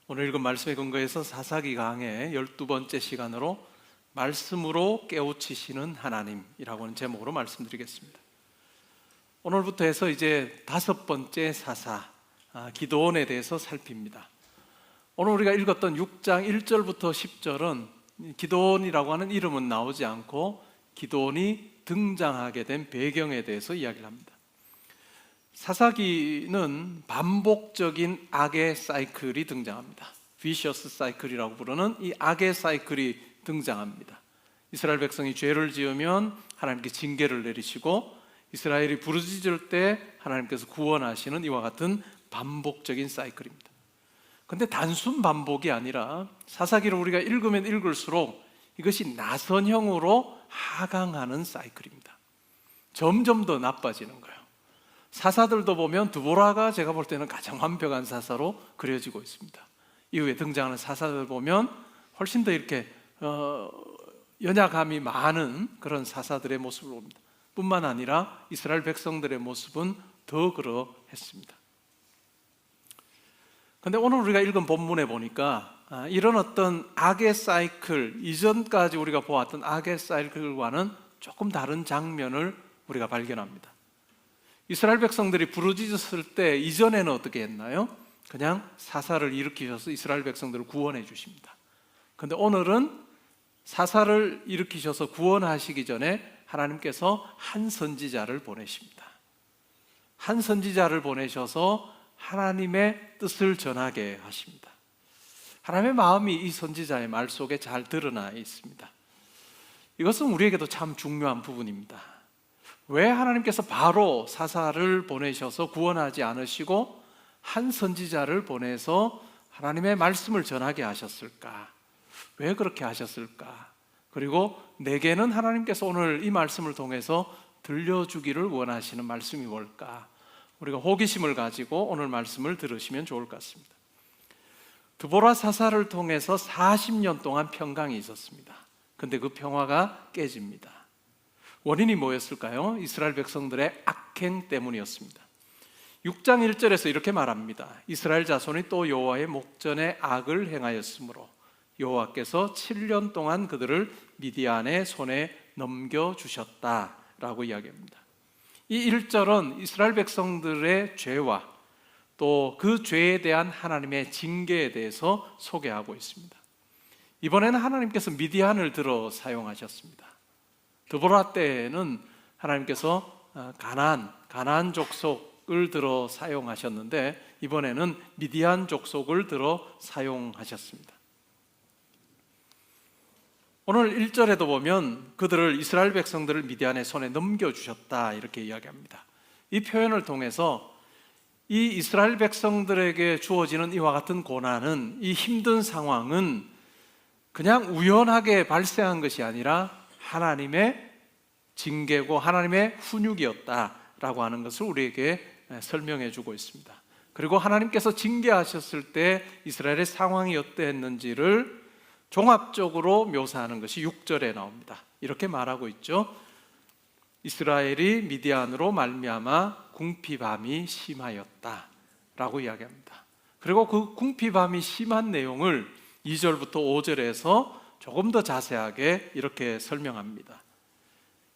오늘 읽은 말씀에 근거해서 사사기 강의 12번째 시간으로 말씀으로 깨우치시는 하나님이라고 하는 제목으로 말씀드리겠습니다. 오늘부터 해서 이제 5번째 사사, 기드온에 대해서 살핍니다. 오늘 우리가 읽었던 6장 1절부터 10절은 기드온이라고 하는 이름은 나오지 않고 기드온이 등장하게 된 배경에 대해서 이야기를 합니다. 사사기는 반복적인 악의 사이클이 등장합니다. 비셔스 사이클이라고 부르는 이 악의 사이클이 등장합니다. 이스라엘 백성이 죄를 지으면 하나님께 징계를 내리시고, 이스라엘이 부르짖을 때 하나님께서 구원하시는 이와 같은 반복적인 사이클입니다. 그런데 단순 반복이 아니라 사사기를 우리가 읽으면 읽을수록 이것이 나선형으로 하강하는 사이클입니다. 점점 더 나빠지는 거예요. 사사들도 보면 드보라가 제가 볼 때는 가장 완벽한 사사로 그려지고 있습니다. 이후에 등장하는 사사들 보면 훨씬 더 이렇게 연약함이 많은 그런 사사들의 모습을 봅니다. 뿐만 아니라 이스라엘 백성들의 모습은 더 그러했습니다. 그런데 오늘 우리가 읽은 본문에 보니까 이런 어떤 악의 사이클, 이전까지 우리가 보았던 악의 사이클과는 조금 다른 장면을 우리가 발견합니다. 이스라엘 백성들이 부르짖었을 때 이전에는 어떻게 했나요? 그냥 사사를 일으키셔서 이스라엘 백성들을 구원해 주십니다. 그런데 오늘은 사사를 일으키셔서 구원하시기 전에 하나님께서 한 선지자를 보내십니다. 한 선지자를 보내셔서 하나님의 뜻을 전하게 하십니다. 하나님의 마음이 이 선지자의 말 속에 잘 드러나 있습니다. 이것은 우리에게도 참 중요한 부분입니다. 왜 하나님께서 바로 사사를 보내셔서 구원하지 않으시고 한 선지자를 보내서 하나님의 말씀을 전하게 하셨을까? 왜 그렇게 하셨을까? 그리고 내게는 하나님께서 오늘 이 말씀을 통해서 들려주기를 원하시는 말씀이 뭘까? 우리가 호기심을 가지고 오늘 말씀을 들으시면 좋을 것 같습니다. 드보라 사사를 통해서 40년 동안 평강이 있었습니다. 그런데 그 평화가 깨집니다. 원인이 뭐였을까요? 이스라엘 백성들의 악행 때문이었습니다. 6장 1절에서 이렇게 말합니다. 이스라엘 자손이 또 여호와의 목전에 악을 행하였으므로 여호와께서 7년 동안 그들을 미디안의 손에 넘겨주셨다라고 이야기합니다. 이 1절은 이스라엘 백성들의 죄와 또 그 죄에 대한 하나님의 징계에 대해서 소개하고 있습니다. 이번에는 하나님께서 미디안을 들어 사용하셨습니다. 드보라 때에는 하나님께서 가나안 족속을 들어 사용하셨는데 이번에는 미디안 족속을 들어 사용하셨습니다. 오늘 1절에도 보면 그들을 이스라엘 백성들을 미디안의 손에 넘겨주셨다 이렇게 이야기합니다. 이 표현을 통해서 이 이스라엘 백성들에게 주어지는 이와 같은 고난은, 이 힘든 상황은 그냥 우연하게 발생한 것이 아니라 하나님의 징계고 하나님의 훈육이었다라고 하는 것을 우리에게 설명해 주고 있습니다. 그리고 하나님께서 징계하셨을 때 이스라엘의 상황이 어떠했는지를 종합적으로 묘사하는 것이 6절에 나옵니다. 이렇게 말하고 있죠. 이스라엘이 미디안으로 말미암아 궁핍함이 심하였다라고 이야기합니다. 그리고 그 궁핍함이 심한 내용을 2절부터 5절에서 조금 더 자세하게 이렇게 설명합니다.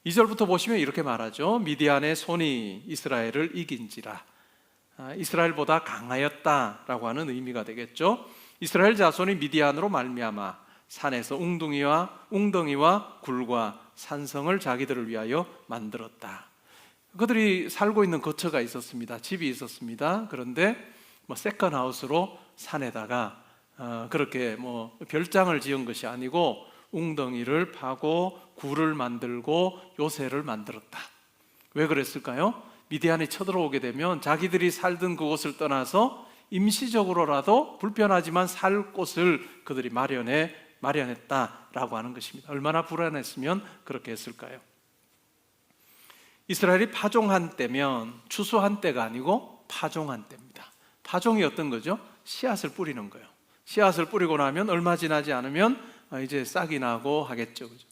2절부터 보시면 이렇게 말하죠. 미디안의 손이 이스라엘을 이긴지라. 이스라엘보다 강하였다라고 하는 의미가 되겠죠. 이스라엘 자손이 미디안으로 말미암아 산에서 웅덩이와 굴과 산성을 자기들을 위하여 만들었다. 그들이 살고 있는 거처가 있었습니다. 집이 있었습니다. 그런데 세컨하우스로 산에다가 그렇게 별장을 지은 것이 아니고 웅덩이를 파고 굴을 만들고 요새를 만들었다. 왜 그랬을까요? 미디안이 쳐들어오게 되면 자기들이 살던 그곳을 떠나서 임시적으로라도 불편하지만 살 곳을 그들이 마련했다라고 하는 것입니다. 얼마나 불안했으면 그렇게 했을까요? 이스라엘이 파종한 때면 추수한 때가 아니고 파종한 때입니다. 파종이 어떤 거죠? 씨앗을 뿌리는 거예요. 씨앗을 뿌리고 나면 얼마 지나지 않으면 이제 싹이 나고 하겠죠. 그죠?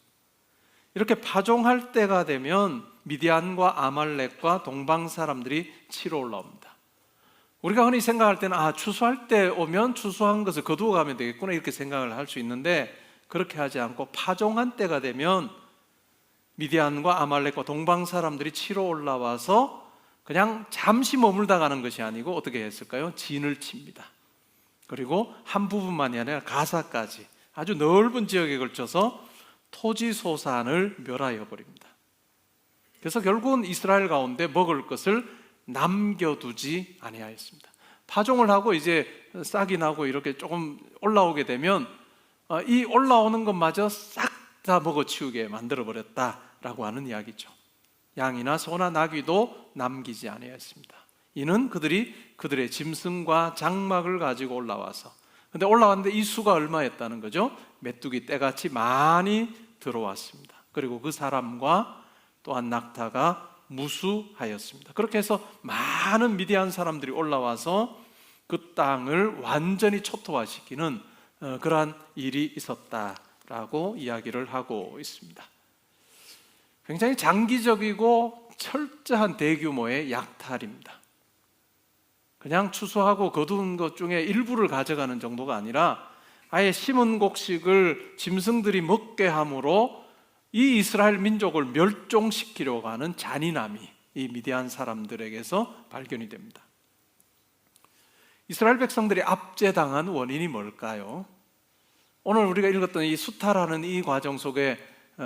이렇게 파종할 때가 되면 미디안과 아말렉과 동방 사람들이 치러 올라옵니다. 우리가 흔히 생각할 때는 추수할 때 오면 추수한 것을 거두어 가면 되겠구나 이렇게 생각을 할 수 있는데, 그렇게 하지 않고 파종한 때가 되면 미디안과 아말렉과 동방 사람들이 치러 올라와서 그냥 잠시 머물다 가는 것이 아니고 어떻게 했을까요? 진을 칩니다. 그리고 한 부분만이 아니라 가사까지 아주 넓은 지역에 걸쳐서 토지 소산을 멸하여 버립니다. 그래서 결국은 이스라엘 가운데 먹을 것을 남겨두지 아니하였습니다. 파종을 하고 이제 싹이 나고 이렇게 조금 올라오게 되면 이 올라오는 것마저 싹 다 먹어치우게 만들어 버렸다라고 하는 이야기죠. 양이나 소나 나귀도 남기지 아니하였습니다. 이는 그들이 그들의 짐승과 장막을 가지고 올라와서, 근데 올라왔는데 이 수가 얼마였다는 거죠? 메뚜기 떼같이 많이 들어왔습니다. 그리고 그 사람과 또한 낙타가 무수하였습니다. 그렇게 해서 많은 미디안 사람들이 올라와서 그 땅을 완전히 초토화시키는 그러한 일이 있었다라고 이야기를 하고 있습니다. 굉장히 장기적이고 철저한 대규모의 약탈입니다. 그냥 추수하고 거둔 것 중에 일부를 가져가는 정도가 아니라 아예 심은 곡식을 짐승들이 먹게 함으로 이 이스라엘 민족을 멸종시키려고 하는 잔인함이 이 미디안 사람들에게서 발견이 됩니다. 이스라엘 백성들이 압제당한 원인이 뭘까요? 오늘 우리가 읽었던 이 수탈하는 이 과정 속에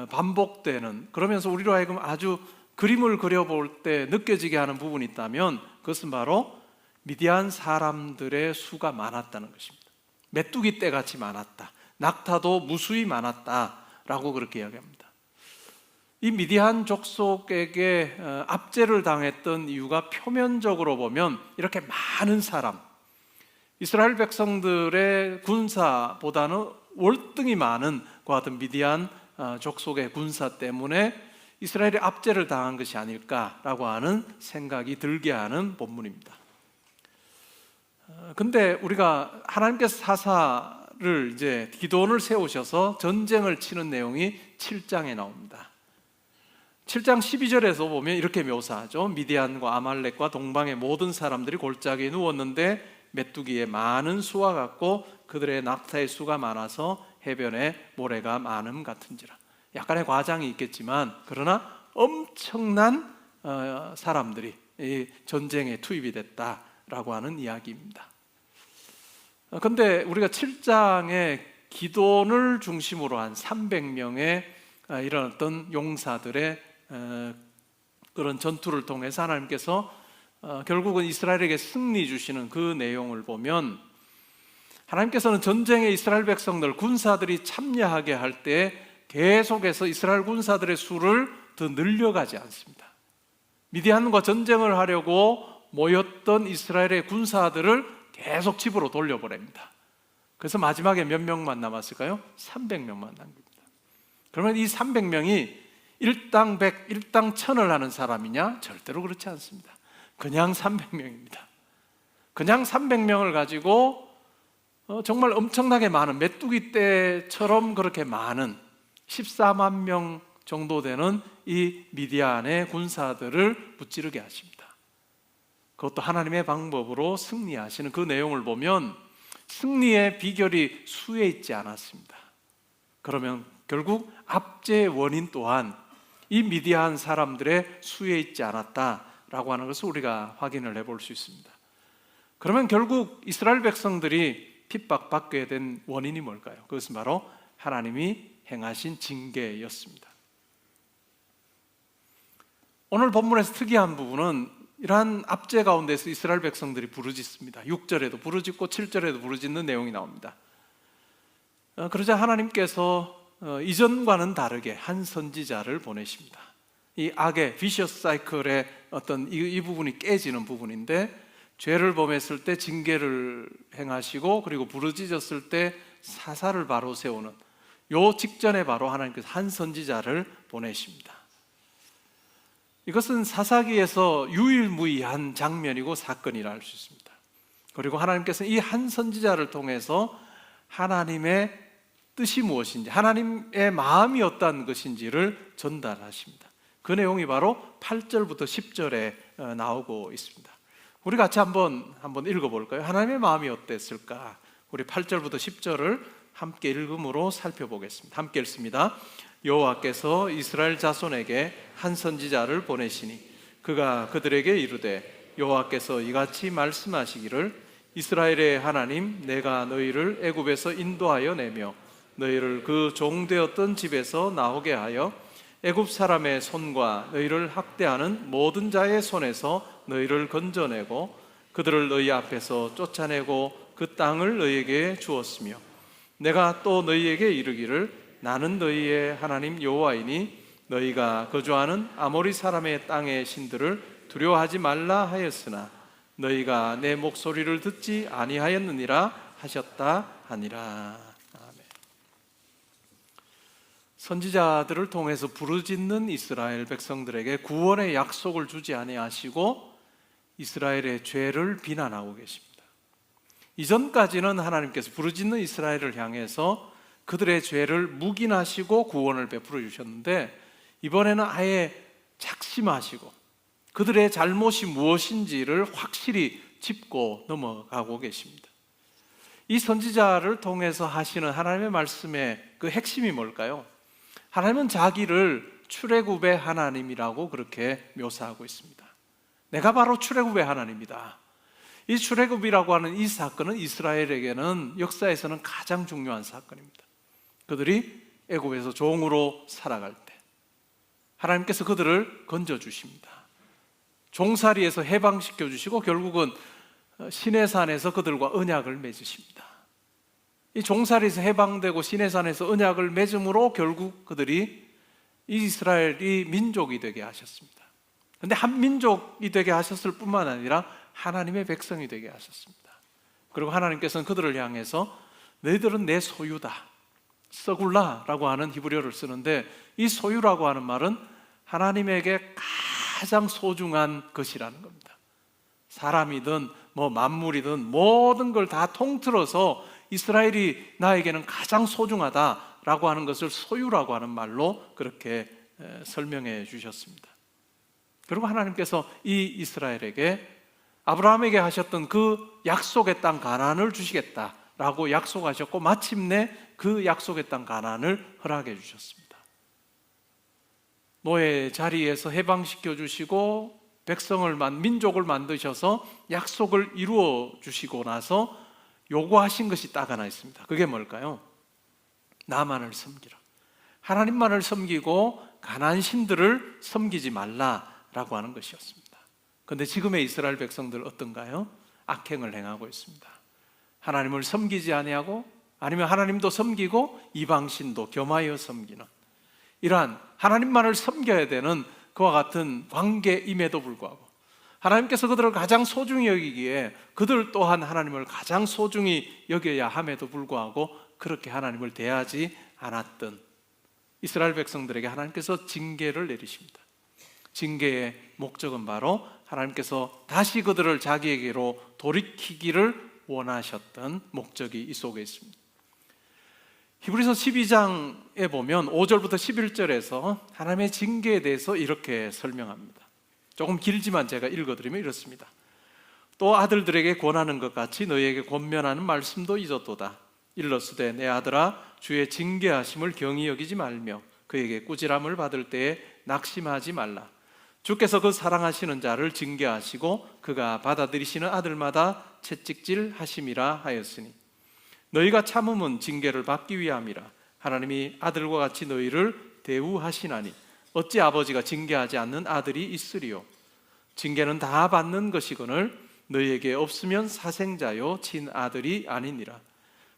반복되는, 그러면서 우리로 하여금 아주 그림을 그려볼 때 느껴지게 하는 부분이 있다면 그것은 바로 미디안 사람들의 수가 많았다는 것입니다. 메뚜기 떼같이 많았다, 낙타도 무수히 많았다라고 그렇게 이야기합니다. 이 미디안 족속에게 압제를 당했던 이유가 표면적으로 보면 이렇게 많은 사람, 이스라엘 백성들의 군사보다는 월등히 많은 그 같은 미디안 족속의 군사 때문에 이스라엘이 압제를 당한 것이 아닐까라고 하는 생각이 들게 하는 본문입니다. 근데 우리가 하나님께서 사사를 이제 기도원을 세우셔서 전쟁을 치는 내용이 7장에 나옵니다. 7장 12절에서 보면 이렇게 묘사하죠. 미디안과 아말렉과 동방의 모든 사람들이 골짜기에 누웠는데 메뚜기의 많은 수와 같고 그들의 낙타의 수가 많아서 해변에 모래가 많음 같은지라. 약간의 과장이 있겠지만 그러나 엄청난 사람들이 이 전쟁에 투입이 됐다라고 하는 이야기입니다. 그런데 우리가 7장에 기돈을 중심으로 한 300명의 이런 어떤 용사들의 그런 전투를 통해서 하나님께서 결국은 이스라엘에게 승리 주시는 그 내용을 보면, 하나님께서는 전쟁에 이스라엘 백성들 군사들이 참여하게 할 때 계속해서 이스라엘 군사들의 수를 더 늘려가지 않습니다. 미디안과 전쟁을 하려고 모였던 이스라엘의 군사들을 계속 집으로 돌려보냅니다. 그래서 마지막에 몇 명만 남았을까요? 300명만 남깁니다. 그러면 이 300명이 일당 100, 일당 1000을 하는 사람이냐? 절대로 그렇지 않습니다. 그냥 300명입니다. 그냥 300명을 가지고 정말 엄청나게 많은, 메뚜기 떼처럼 그렇게 많은 14만 명 정도 되는 이 미디안의 군사들을 무찌르게 하십니다. 그것도 하나님의 방법으로 승리하시는 그 내용을 보면 승리의 비결이 수에 있지 않았습니다. 그러면 결국 압제의 원인 또한 이 미디안 사람들의 수에 있지 않았다라고 하는 것을 우리가 확인을 해볼 수 있습니다. 그러면 결국 이스라엘 백성들이 핍박받게 된 원인이 뭘까요? 그것은 바로 하나님이 행하신 징계였습니다. 오늘 본문에서 특이한 부분은 이러한 압제 가운데서 이스라엘 백성들이 부르짖습니다. 6절에도 부르짖고 7절에도 부르짖는 내용이 나옵니다. 그러자 하나님께서 이전과는 다르게 한 선지자를 보내십니다. 이 악의 비셔스 사이클의 어떤 이 부분이 깨지는 부분인데, 죄를 범했을 때 징계를 행하시고 그리고 부르짖었을 때 사사를 바로 세우는 요 직전에 바로 하나님께서 한 선지자를 보내십니다. 이것은 사사기에서 유일무이한 장면이고 사건이라 할 수 있습니다. 그리고 하나님께서는 이 한 선지자를 통해서 하나님의 뜻이 무엇인지, 하나님의 마음이 어떠한 것인지를 전달하십니다. 그 내용이 바로 8절부터 10절에 나오고 있습니다. 우리 같이 한번 읽어볼까요? 하나님의 마음이 어땠을까? 우리 8절부터 10절을 함께 읽음으로 살펴보겠습니다. 함께 읽습니다. 여호와께서 이스라엘 자손에게 한 선지자를 보내시니 그가 그들에게 이르되 여호와께서 이같이 말씀하시기를 이스라엘의 하나님 내가 너희를 애굽에서 인도하여 내며 너희를 그 종되었던 집에서 나오게 하여 애굽 사람의 손과 너희를 학대하는 모든 자의 손에서 너희를 건져내고 그들을 너희 앞에서 쫓아내고 그 땅을 너희에게 주었으며 내가 또 너희에게 이르기를 나는 너희의 하나님 여호와이니 너희가 거주하는 아모리 사람의 땅의 신들을 두려워하지 말라 하였으나 너희가 내 목소리를 듣지 아니하였느니라 하셨다 하니라. 아멘. 선지자들을 통해서 부르짖는 이스라엘 백성들에게 구원의 약속을 주지 아니하시고 이스라엘의 죄를 비난하고 계십니다. 이전까지는 하나님께서 부르짖는 이스라엘을 향해서 그들의 죄를 묵인하시고 구원을 베풀어 주셨는데 이번에는 아예 작심하시고 그들의 잘못이 무엇인지를 확실히 짚고 넘어가고 계십니다. 이 선지자를 통해서 하시는 하나님의 말씀의 그 핵심이 뭘까요? 하나님은 자기를 출애굽의 하나님이라고 그렇게 묘사하고 있습니다. 내가 바로 출애굽의 하나님이다. 이 출애굽이라고 하는 이 사건은 이스라엘에게는 역사에서는 가장 중요한 사건입니다. 그들이 애굽에서 종으로 살아갈 때 하나님께서 그들을 건져주십니다. 종살이에서 해방시켜 주시고 결국은 시내산에서 그들과 언약을 맺으십니다. 이 종살이에서 해방되고 시내산에서 언약을 맺음으로 결국 그들이 이스라엘이 민족이 되게 하셨습니다. 그런데 한 민족이 되게 하셨을 뿐만 아니라 하나님의 백성이 되게 하셨습니다. 그리고 하나님께서는 그들을 향해서 너희들은 내 소유다, 서굴라라고 하는 히브리어를 쓰는데 이 소유라고 하는 말은 하나님에게 가장 소중한 것이라는 겁니다. 사람이든 만물이든 모든 걸 다 통틀어서 이스라엘이 나에게는 가장 소중하다라고 하는 것을 소유라고 하는 말로 그렇게 설명해 주셨습니다. 그리고 하나님께서 이 이스라엘에게 아브라함에게 하셨던 그 약속의 땅 가나안을 주시겠다라고 약속하셨고 마침내 그 약속의 땅 가나안을 허락해 주셨습니다. 노예 자리에서 해방시켜 주시고 민족을 만드셔서 약속을 이루어 주시고 나서 요구하신 것이 딱 하나 있습니다. 그게 뭘까요? 나만을 섬기라. 하나님만을 섬기고 가나안 신들을 섬기지 말라라고 하는 것이었습니다. 그런데 지금의 이스라엘 백성들 어떤가요? 악행을 행하고 있습니다. 하나님을 섬기지 아니하고 아니면 하나님도 섬기고 이방신도 겸하여 섬기는 이러한 하나님만을 섬겨야 되는 그와 같은 관계임에도 불구하고 하나님께서 그들을 가장 소중히 여기기에 그들 또한 하나님을 가장 소중히 여겨야 함에도 불구하고 그렇게 하나님을 대하지 않았던 이스라엘 백성들에게 하나님께서 징계를 내리십니다. 징계의 목적은 바로 하나님께서 다시 그들을 자기에게로 돌이키기를 원하셨던 목적이 이 속에 있습니다. 히브리서 12장에 보면 5절부터 11절에서 하나님의 징계에 대해서 이렇게 설명합니다. 조금 길지만 제가 읽어드리면 이렇습니다. 또 아들들에게 권하는 것 같이 너희에게 권면하는 말씀도 잊었도다. 일러스되 내 아들아 주의 징계하심을 경히 여기지 말며 그에게 꾸지람을 받을 때에 낙심하지 말라. 주께서 그 사랑하시는 자를 징계하시고 그가 받아들이시는 아들마다 채찍질 하심이라 하였으니 너희가 참음은 징계를 받기 위함이라. 하나님이 아들과 같이 너희를 대우하시나니 어찌 아버지가 징계하지 않는 아들이 있으리요. 징계는 다 받는 것이거늘 너희에게 없으면 사생자요 친아들이 아니니라.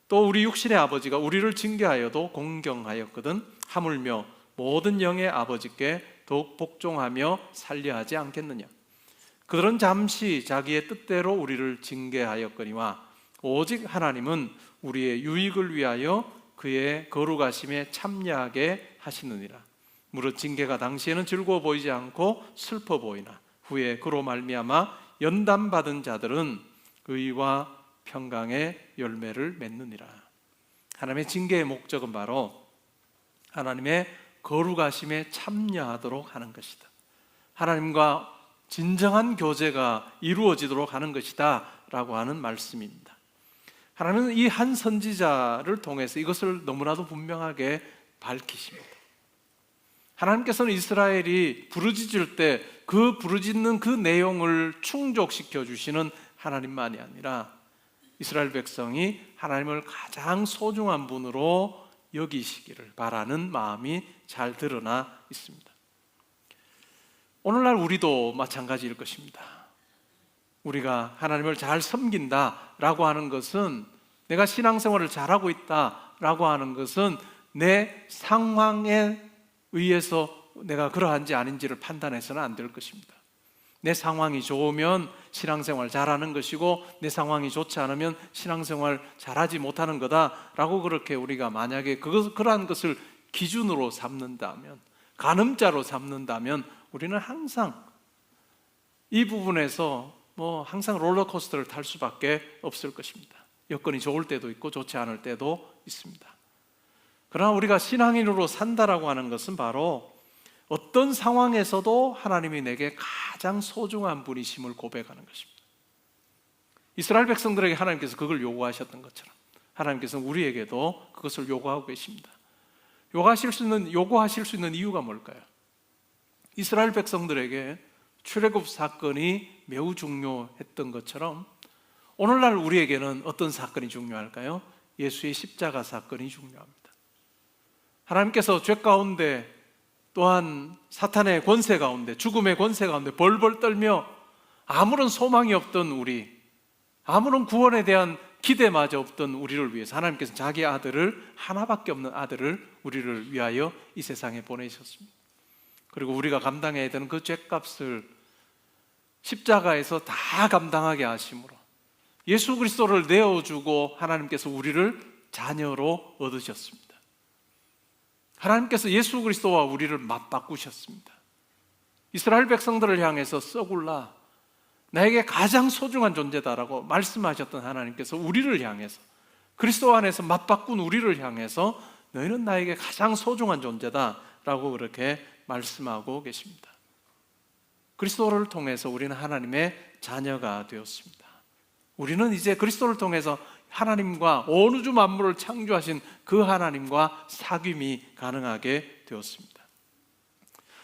또 우리 육신의 아버지가 우리를 징계하여도 공경하였거든 하물며 모든 영의 아버지께 더욱 복종하며 살려하지 않겠느냐. 그들은 잠시 자기의 뜻대로 우리를 징계하였거니와 오직 하나님은 우리의 유익을 위하여 그의 거룩하심에 참여하게 하시느니라. 무릇 징계가 당시에는 즐거워 보이지 않고 슬퍼 보이나 후에 그로 말미암아 연단받은 자들은 의와 평강의 열매를 맺느니라. 하나님의 징계의 목적은 바로 하나님의 거룩하심에 참여하도록 하는 것이다. 하나님과 진정한 교제가 이루어지도록 하는 것이다 라고 하는 말씀입니다. 하나님은 이 한 선지자를 통해서 이것을 너무나도 분명하게 밝히십니다. 하나님께서는 이스라엘이 부르짖을 때 그 부르짖는 그 내용을 충족시켜 주시는 하나님만이 아니라 이스라엘 백성이 하나님을 가장 소중한 분으로 여기시기를 바라는 마음이 잘 드러나 있습니다. 오늘날 우리도 마찬가지일 것입니다. 우리가 하나님을 잘 섬긴다라고 하는 것은, 내가 신앙생활을 잘하고 있다라고 하는 것은 내 상황에 의해서 내가 그러한지 아닌지를 판단해서는 안 될 것입니다. 내 상황이 좋으면 신앙생활 잘하는 것이고 내 상황이 좋지 않으면 신앙생활 잘하지 못하는 거다라고 그렇게 우리가 만약에 그러한 것을 기준으로 삼는다면, 가늠자로 삼는다면 우리는 항상 이 부분에서 항상 롤러코스터를 탈 수밖에 없을 것입니다. 여건이 좋을 때도 있고 좋지 않을 때도 있습니다. 그러나 우리가 신앙인으로 산다라고 하는 것은 바로 어떤 상황에서도 하나님이 내게 가장 소중한 분이심을 고백하는 것입니다. 이스라엘 백성들에게 하나님께서 그걸 요구하셨던 것처럼 하나님께서는 우리에게도 그것을 요구하고 계십니다. 요구하실 수 있는 이유가 뭘까요? 이스라엘 백성들에게 출애굽 사건이 매우 중요했던 것처럼 오늘날 우리에게는 어떤 사건이 중요할까요? 예수의 십자가 사건이 중요합니다. 하나님께서 죄 가운데, 또한 사탄의 권세 가운데, 죽음의 권세 가운데 벌벌 떨며 아무런 소망이 없던 우리, 아무런 구원에 대한 기대마저 없던 우리를 위해서 하나님께서 자기 아들을, 하나밖에 없는 아들을 우리를 위하여 이 세상에 보내셨습니다. 그리고 우리가 감당해야 되는 그 죄값을 십자가에서 다 감당하게 하심으로 예수 그리스도를 내어주고 하나님께서 우리를 자녀로 얻으셨습니다. 하나님께서 예수 그리스도와 우리를 맞바꾸셨습니다. 이스라엘 백성들을 향해서 썩울라, 나에게 가장 소중한 존재다라고 말씀하셨던 하나님께서 우리를 향해서, 그리스도 안에서 맞바꾼 우리를 향해서 너희는 나에게 가장 소중한 존재다라고 그렇게 말씀하고 계십니다. 그리스도를 통해서 우리는 하나님의 자녀가 되었습니다. 우리는 이제 그리스도를 통해서 하나님과 온 우주 만물을 창조하신 그 하나님과 사귐이 가능하게 되었습니다.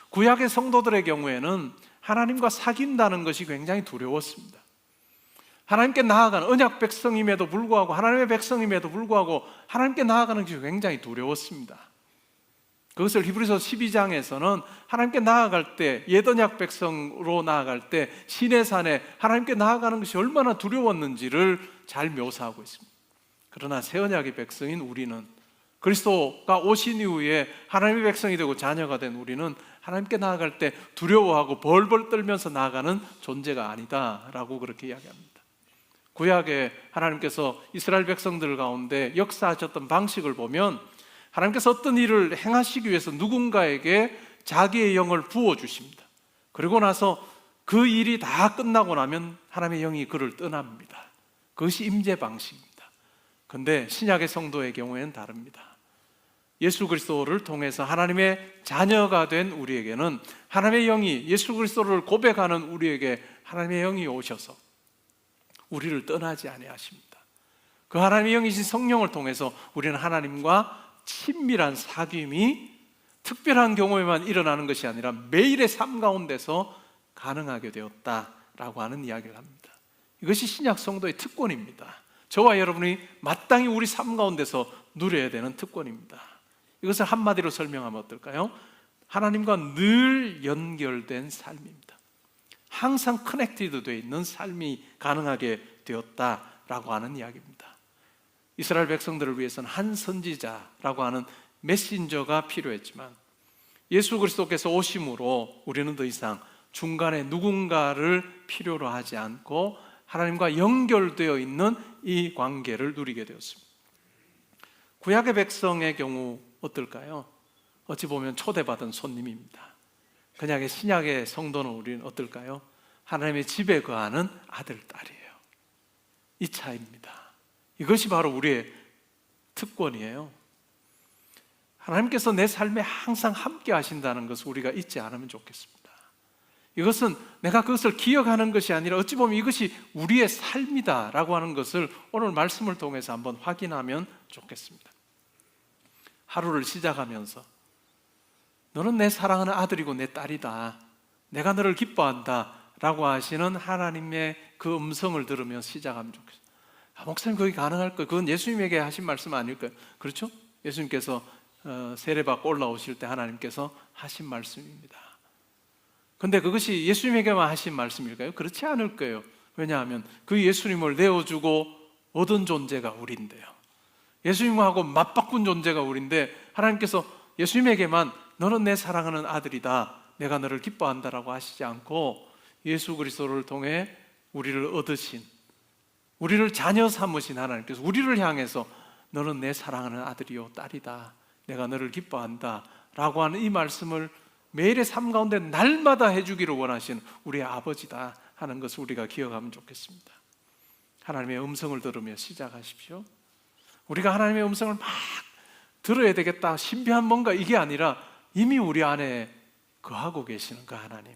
구약의 성도들의 경우에는 하나님과 사귄다는 것이 굉장히 두려웠습니다. 하나님께 나아가는, 언약 백성임에도 불구하고, 하나님의 백성임에도 불구하고 하나님께 나아가는 것이 굉장히 두려웠습니다. 그것을 히브리서 12장에서는 하나님께 나아갈 때, 옛언약 백성으로 나아갈 때 시내산에 하나님께 나아가는 것이 얼마나 두려웠는지를 잘 묘사하고 있습니다. 그러나 새언약의 백성인 우리는, 그리스도가 오신 이후에 하나님의 백성이 되고 자녀가 된 우리는 하나님께 나아갈 때 두려워하고 벌벌 떨면서 나아가는 존재가 아니다라고 그렇게 이야기합니다. 구약에 하나님께서 이스라엘 백성들 가운데 역사하셨던 방식을 보면 하나님께서 어떤 일을 행하시기 위해서 누군가에게 자기의 영을 부어주십니다. 그리고 나서 그 일이 다 끝나고 나면 하나님의 영이 그를 떠납니다. 그것이 임재 방식입니다. 그런데 신약의 성도의 경우에는 다릅니다. 예수 그리스도를 통해서 하나님의 자녀가 된 우리에게는 하나님의 영이, 예수 그리스도를 고백하는 우리에게 하나님의 영이 오셔서 우리를 떠나지 아니하십니다. 그 하나님의 영이신 성령을 통해서 우리는 하나님과 친밀한 사귐이 특별한 경우에만 일어나는 것이 아니라 매일의 삶 가운데서 가능하게 되었다라고 하는 이야기를 합니다. 이것이 신약 성도의 특권입니다. 저와 여러분이 마땅히 우리 삶 가운데서 누려야 되는 특권입니다. 이것을 한마디로 설명하면 어떨까요? 하나님과 늘 연결된 삶입니다. 항상 커넥티드 되어 있는 삶이 가능하게 되었다라고 하는 이야기입니다. 이스라엘 백성들을 위해서는 한 선지자라고 하는 메신저가 필요했지만 예수 그리스도께서 오심으로 우리는 더 이상 중간에 누군가를 필요로 하지 않고 하나님과 연결되어 있는 이 관계를 누리게 되었습니다. 구약의 백성의 경우 어떨까요? 어찌 보면 초대받은 손님입니다. 그냥 신약의 성도는 우리는 어떨까요? 하나님의 집에 거하는 아들, 딸이에요. 이 차이입니다. 이것이 바로 우리의 특권이에요. 하나님께서 내 삶에 항상 함께 하신다는 것을 우리가 잊지 않으면 좋겠습니다. 이것은 내가 그것을 기억하는 것이 아니라 어찌 보면 이것이 우리의 삶이다라고 하는 것을 오늘 말씀을 통해서 한번 확인하면 좋겠습니다. 하루를 시작하면서 너는 내 사랑하는 아들이고 내 딸이다, 내가 너를 기뻐한다 라고 하시는 하나님의 그 음성을 들으며 시작하면 좋겠어요. 목사님 그게 가능할까요? 그건 예수님에게 하신 말씀 아닐까요? 그렇죠? 예수님께서 세례받고 올라오실 때 하나님께서 하신 말씀입니다. 근데 그것이 예수님에게만 하신 말씀일까요? 그렇지 않을 거예요. 왜냐하면 그 예수님을 내어주고 얻은 존재가 우리인데요, 예수님하고 맞바꾼 존재가 우리인데 하나님께서 예수님에게만 너는 내 사랑하는 아들이다, 내가 너를 기뻐한다라고 하시지 않고 예수 그리스도를 통해 우리를 얻으신, 우리를 자녀 삼으신 하나님께서 우리를 향해서 너는 내 사랑하는 아들이요 딸이다, 내가 너를 기뻐한다 라고 하는 이 말씀을 매일의 삶 가운데 날마다 해주기를 원하시는 우리의 아버지다 하는 것을 우리가 기억하면 좋겠습니다. 하나님의 음성을 들으며 시작하십시오. 우리가 하나님의 음성을 막 들어야 되겠다, 신비한 뭔가 이게 아니라 이미 우리 안에 거하고 계시는 그 하나님,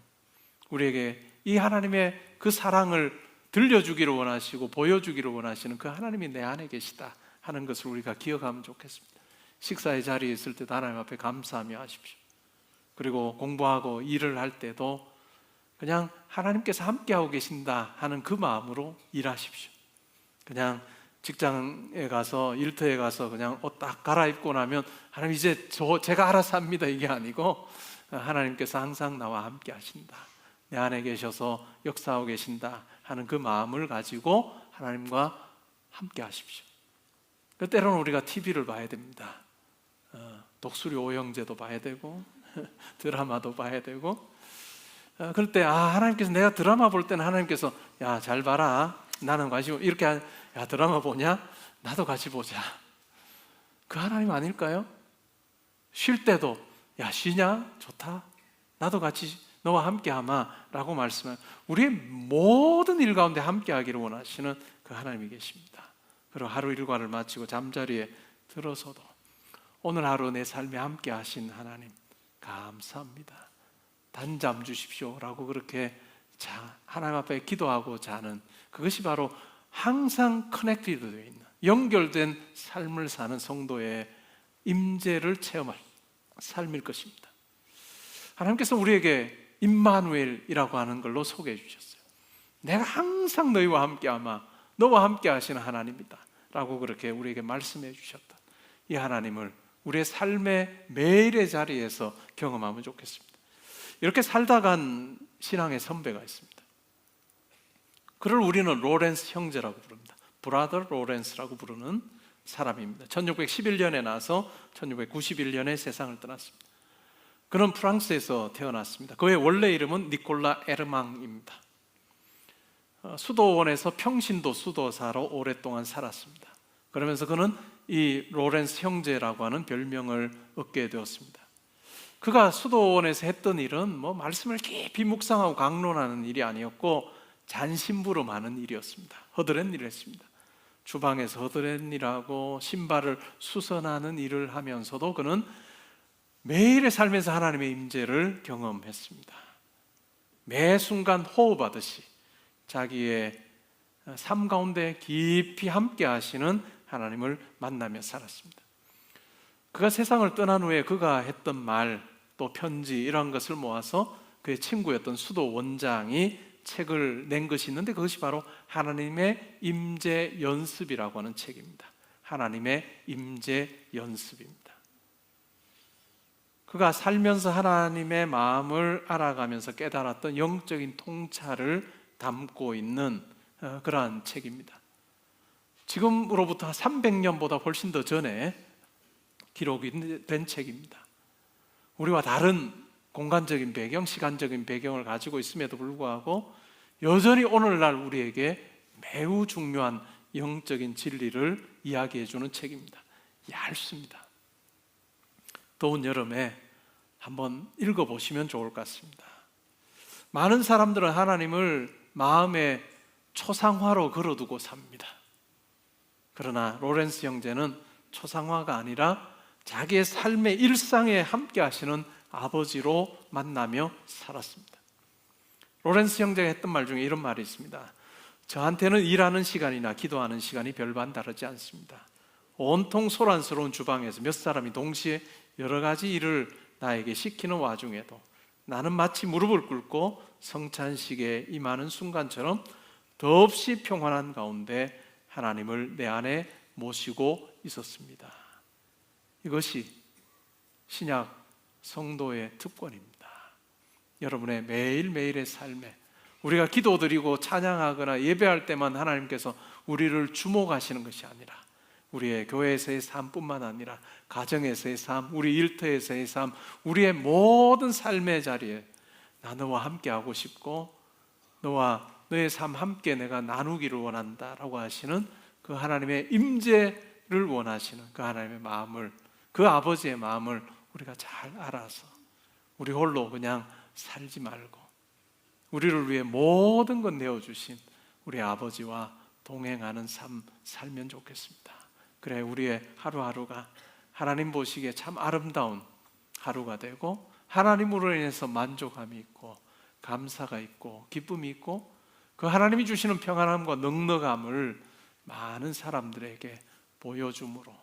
우리에게 이 하나님의 그 사랑을 들려주기를 원하시고 보여주기를 원하시는 그 하나님이 내 안에 계시다 하는 것을 우리가 기억하면 좋겠습니다. 식사의 자리에 있을 때도 하나님 앞에 감사하며 하십시오. 그리고 공부하고 일을 할 때도 그냥 하나님께서 함께하고 계신다 하는 그 마음으로 일하십시오. 그냥 직장에 가서 일터에 가서 그냥 옷 딱 갈아입고 나면 하나님 이제 제가 알아서 합니다 이게 아니고 하나님께서 항상 나와 함께 하신다, 내 안에 계셔서 역사하고 계신다 하는 그 마음을 가지고 하나님과 함께 하십시오. 때로는 우리가 TV를 봐야 됩니다. 독수리 오형제도 봐야 되고 드라마도 봐야 되고, 그럴 때 하나님께서, 내가 드라마 볼 때는 하나님께서 야 잘 봐라, 나는 관심 이렇게 야 드라마 보냐? 나도 같이 보자. 그 하나님 아닐까요? 쉴 때도 야 쉬냐? 좋다, 나도 같이 너와 함께 하마 라고 말씀하는, 우리의 모든 일 가운데 함께 하기를 원하시는 그 하나님이 계십니다. 그리고 하루 일과를 마치고 잠자리에 들어서도 오늘 하루 내 삶에 함께 하신 하나님 감사합니다, 단잠 주십시오 라고 그렇게 하나님 앞에 기도하고 자는, 그것이 바로 항상 커넥티드 되어 있는, 연결된 삶을 사는 성도의 임재를 체험할 삶일 것입니다. 하나님께서 우리에게 임마누엘이라고 하는 걸로 소개해 주셨어요. 내가 항상 너희와 함께하마, 너와 함께 하시는 하나님이다 라고 그렇게 우리에게 말씀해 주셨다. 이 하나님을 우리의 삶의 매일의 자리에서 경험하면 좋겠습니다. 이렇게 살다 간 신앙의 선배가 있습니다. 그를 우리는 로렌스 형제라고 부릅니다. 브라더 로렌스라고 부르는 사람입니다. 1611년에 나서 1691년에 세상을 떠났습니다. 그는 프랑스에서 태어났습니다. 그의 원래 이름은 니콜라 에르망입니다. 수도원에서 평신도 수도사로 오랫동안 살았습니다. 그러면서 그는 이 로렌스 형제라고 하는 별명을 얻게 되었습니다. 그가 수도원에서 했던 일은 말씀을 깊이 묵상하고 강론하는 일이 아니었고 잔심부로 많은 일이었습니다. 허드렛 일을 했습니다. 주방에서 허드렛 일하고 신발을 수선하는 일을 하면서도 그는 매일의 삶에서 하나님의 임재를 경험했습니다. 매 순간 호흡하듯이 자기의 삶 가운데 깊이 함께 하시는 하나님을 만나며 살았습니다. 그가 세상을 떠난 후에 그가 했던 말, 또 편지 이런 것을 모아서 그의 친구였던 수도 원장이 책을 낸 것이 있는데 그것이 바로 하나님의 임재 연습이라고 하는 책입니다. 하나님의 임재 연습입니다. 그가 살면서 하나님의 마음을 알아가면서 깨달았던 영적인 통찰을 담고 있는 그러한 책입니다. 지금으로부터 300년보다 훨씬 더 전에 기록이 된 책입니다. 우리와 다른 공간적인 배경, 시간적인 배경을 가지고 있음에도 불구하고 여전히 오늘날 우리에게 매우 중요한 영적인 진리를 이야기해 주는 책입니다. 얇습니다. 더운 여름에 한번 읽어보시면 좋을 것 같습니다. 많은 사람들은 하나님을 마음의 초상화로 걸어두고 삽니다. 그러나 로렌스 형제는 초상화가 아니라 자기의 삶의 일상에 함께 하시는 아버지로 만나며 살았습니다. 로렌스 형제가 했던 말 중에 이런 말이 있습니다. 저한테는 일하는 시간이나 기도하는 시간이 별반 다르지 않습니다. 온통 소란스러운 주방에서 몇 사람이 동시에 여러 가지 일을 나에게 시키는 와중에도 나는 마치 무릎을 꿇고 성찬식에 임하는 순간처럼 더없이 평안한 가운데 하나님을 내 안에 모시고 있었습니다. 이것이 신약 성도의 특권입니다. 여러분의 매일매일의 삶에 우리가 기도드리고 찬양하거나 예배할 때만 하나님께서 우리를 주목하시는 것이 아니라 우리의 교회에서의 삶뿐만 아니라 가정에서의 삶, 우리 일터에서의 삶, 우리의 모든 삶의 자리에 나 너와 함께 하고 싶고 너와 너의 삶 함께 내가 나누기를 원한다라고 하시는 그 하나님의 임재를 원하시는 그 하나님의 마음을, 그 아버지의 마음을 우리가 잘 알아서 우리 홀로 그냥 살지 말고 우리를 위해 모든 것 내어주신 우리 아버지와 동행하는 삶 살면 좋겠습니다. 그래 우리의 하루하루가 하나님 보시기에 참 아름다운 하루가 되고 하나님으로 인해서 만족함이 있고 감사가 있고 기쁨이 있고 그 하나님이 주시는 평안함과 넉넉함을 많은 사람들에게 보여줌으로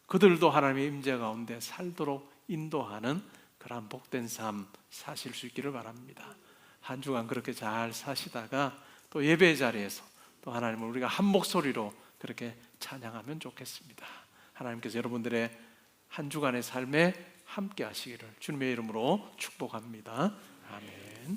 그들도 하나님의 임재 가운데 살도록 인도하는 그런 복된 삶 사실 수 있기를 바랍니다. 한 주간 그렇게 잘 사시다가 또 예배 자리에서 또 하나님을 우리가 한 목소리로 그렇게 찬양하면 좋겠습니다. 하나님께서 여러분들의 한 주간의 삶에 함께 하시기를 주님의 이름으로 축복합니다. 아멘.